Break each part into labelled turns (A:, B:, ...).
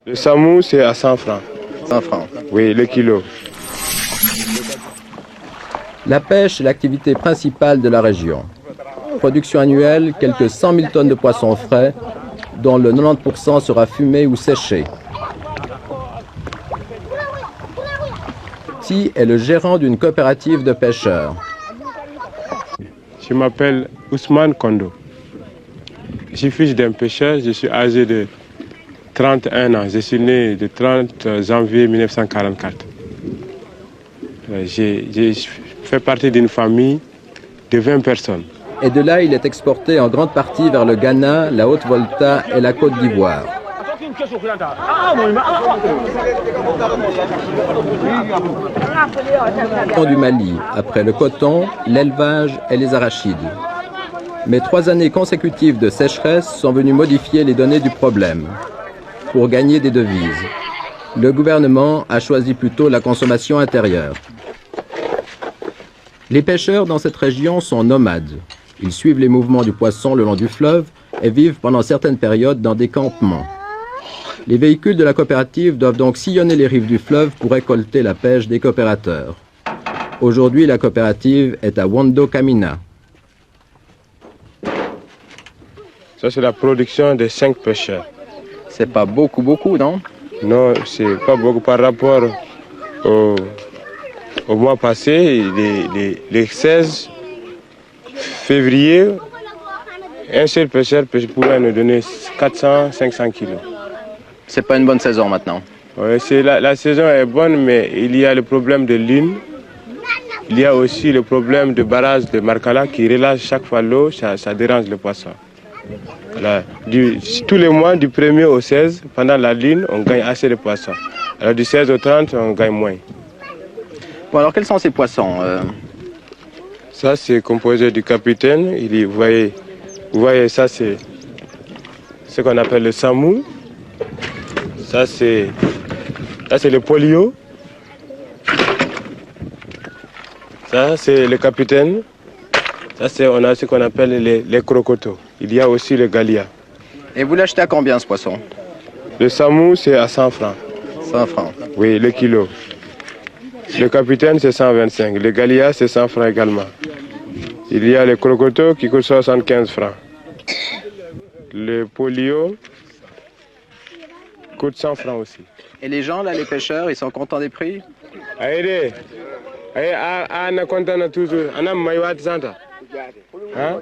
A: Le saumon, c'est à 100 francs.
B: 100 francs.
A: Oui, le kilo.
B: La pêche est l'activité principale de la région. Production annuelle, quelques 100 000 tonnes de poissons frais, dont le 90% sera fumé ou séché. Ti est le gérant d'une coopérative de pêcheurs.
A: Je m'appelle Ousmane Kondo. Je suis fils d'un pêcheur, je suis âgé de 31 ans. Je suis né le 30 janvier 1944. J'ai fait partie d'une famille de 20 personnes.
B: Et de là, il est exporté en grande partie vers le Ghana, la Haute-Volta et la Côte d'Ivoire. Du Mali, après le coton, l'élevage et les arachides. Mais 3 années consécutives de sécheresse sont venues modifier les données du problème. Pour gagner des devises, le gouvernement a choisi plutôt la consommation intérieure. Les pêcheurs dans cette région sont nomades. Ils suivent les mouvements du poisson le long du fleuve et vivent pendant certaines périodes dans des campements. Les véhicules de la coopérative doivent donc sillonner les rives du fleuve pour récolter la pêche des coopérateurs. Aujourd'hui, la coopérative est à Wondo Kamina.
A: Ça, c'est la production de 5 pêcheurs.
B: C'est pas beaucoup, non?
A: Non, c'est pas beaucoup par rapport au mois passé, les 16 février, un seul pêcheur pourrait nous donner 400-500 kilos.
B: C'est pas une bonne saison maintenant.
A: Oui, la saison est bonne, mais il y a le problème de lune. Il y a aussi le problème de barrage de Markala qui relâche chaque fois l'eau, ça dérange le poisson. Voilà. Tous les mois, du 1er au 16, pendant la lune, on gagne assez de poissons. Alors du 16 au 30, on gagne moins.
B: Bon, alors quels sont ces poissons
A: Ça, c'est composé du capitaine. Vous voyez, ça, c'est ce qu'on appelle le saumon. Ça, c'est le polio. Ça, c'est le capitaine. Ça, on a ce qu'on appelle les crocotos. Il y a aussi le galia.
B: Et vous l'achetez à combien, ce poisson?
A: Le saumon, c'est à 100 francs.
B: 100 francs.
A: Oui, le kilo. Le capitaine, c'est 125. Le galia, c'est 100 francs également. Il y a le crocoto qui coûte 75 francs. Le polio coûte 100 francs aussi.
B: Et les gens, là, les pêcheurs, ils sont contents des prix?
A: On est content de toujours. On a maïwat santa. Hein?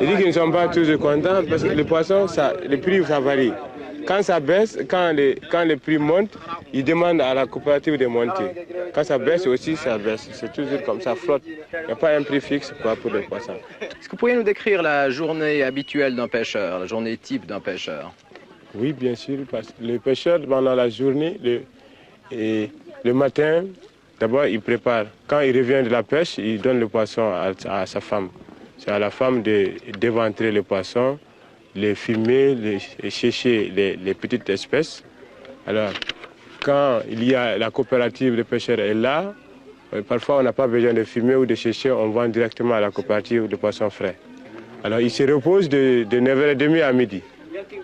A: Il dit qu'ils ne sont pas toujours contents parce que les poissons, les prix, ça varie. Quand ça baisse, quand les prix montent, ils demandent à la coopérative de monter. Quand ça baisse aussi, ça baisse. C'est toujours comme ça, flotte. Il n'y a pas un prix fixe pour les poissons.
B: Est-ce que vous pourriez nous décrire la journée habituelle d'un pêcheur, la journée type d'un pêcheur?
A: Oui, bien sûr, parce que les pêcheurs, pendant la journée, le matin, d'abord, ils préparent. Quand il revient de la pêche, il donne le poisson à sa femme. C'est à la femme d'éventrer le poisson, les fumer, les chercher les petites espèces. Alors, quand il y a la coopérative de pêcheurs est là, parfois on n'a pas besoin de fumer ou de chercher, on vend directement à la coopérative de poissons frais. Alors, il se repose de 9h30 à midi.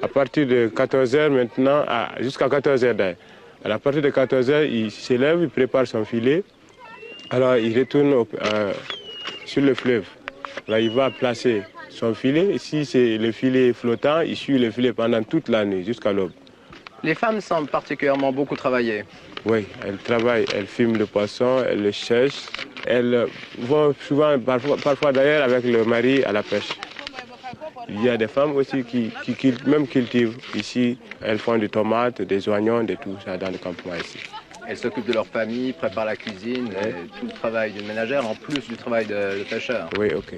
A: À partir de 14h maintenant, jusqu'à 14h d'ailleurs. À partir de 14h, il s'élève, il prépare son filet. Alors il retourne sur le fleuve. Là, il va placer son filet. Ici, c'est le filet flottant. Il suit le filet pendant toute la nuit, jusqu'à l'aube.
B: Les femmes semblent particulièrement beaucoup travailler.
A: Oui, elles travaillent, elles filment le poisson, elles le cherchent. Elles vont souvent, parfois d'ailleurs, avec le mari à la pêche. Il y a des femmes aussi qui même cultivent. Ici, elles font des tomates, des oignons, de tout ça dans le campement ici.
B: Elles s'occupent de leur famille, préparent la cuisine, tout le travail d'une ménagère en plus du travail de pêcheur.
A: Oui, ok.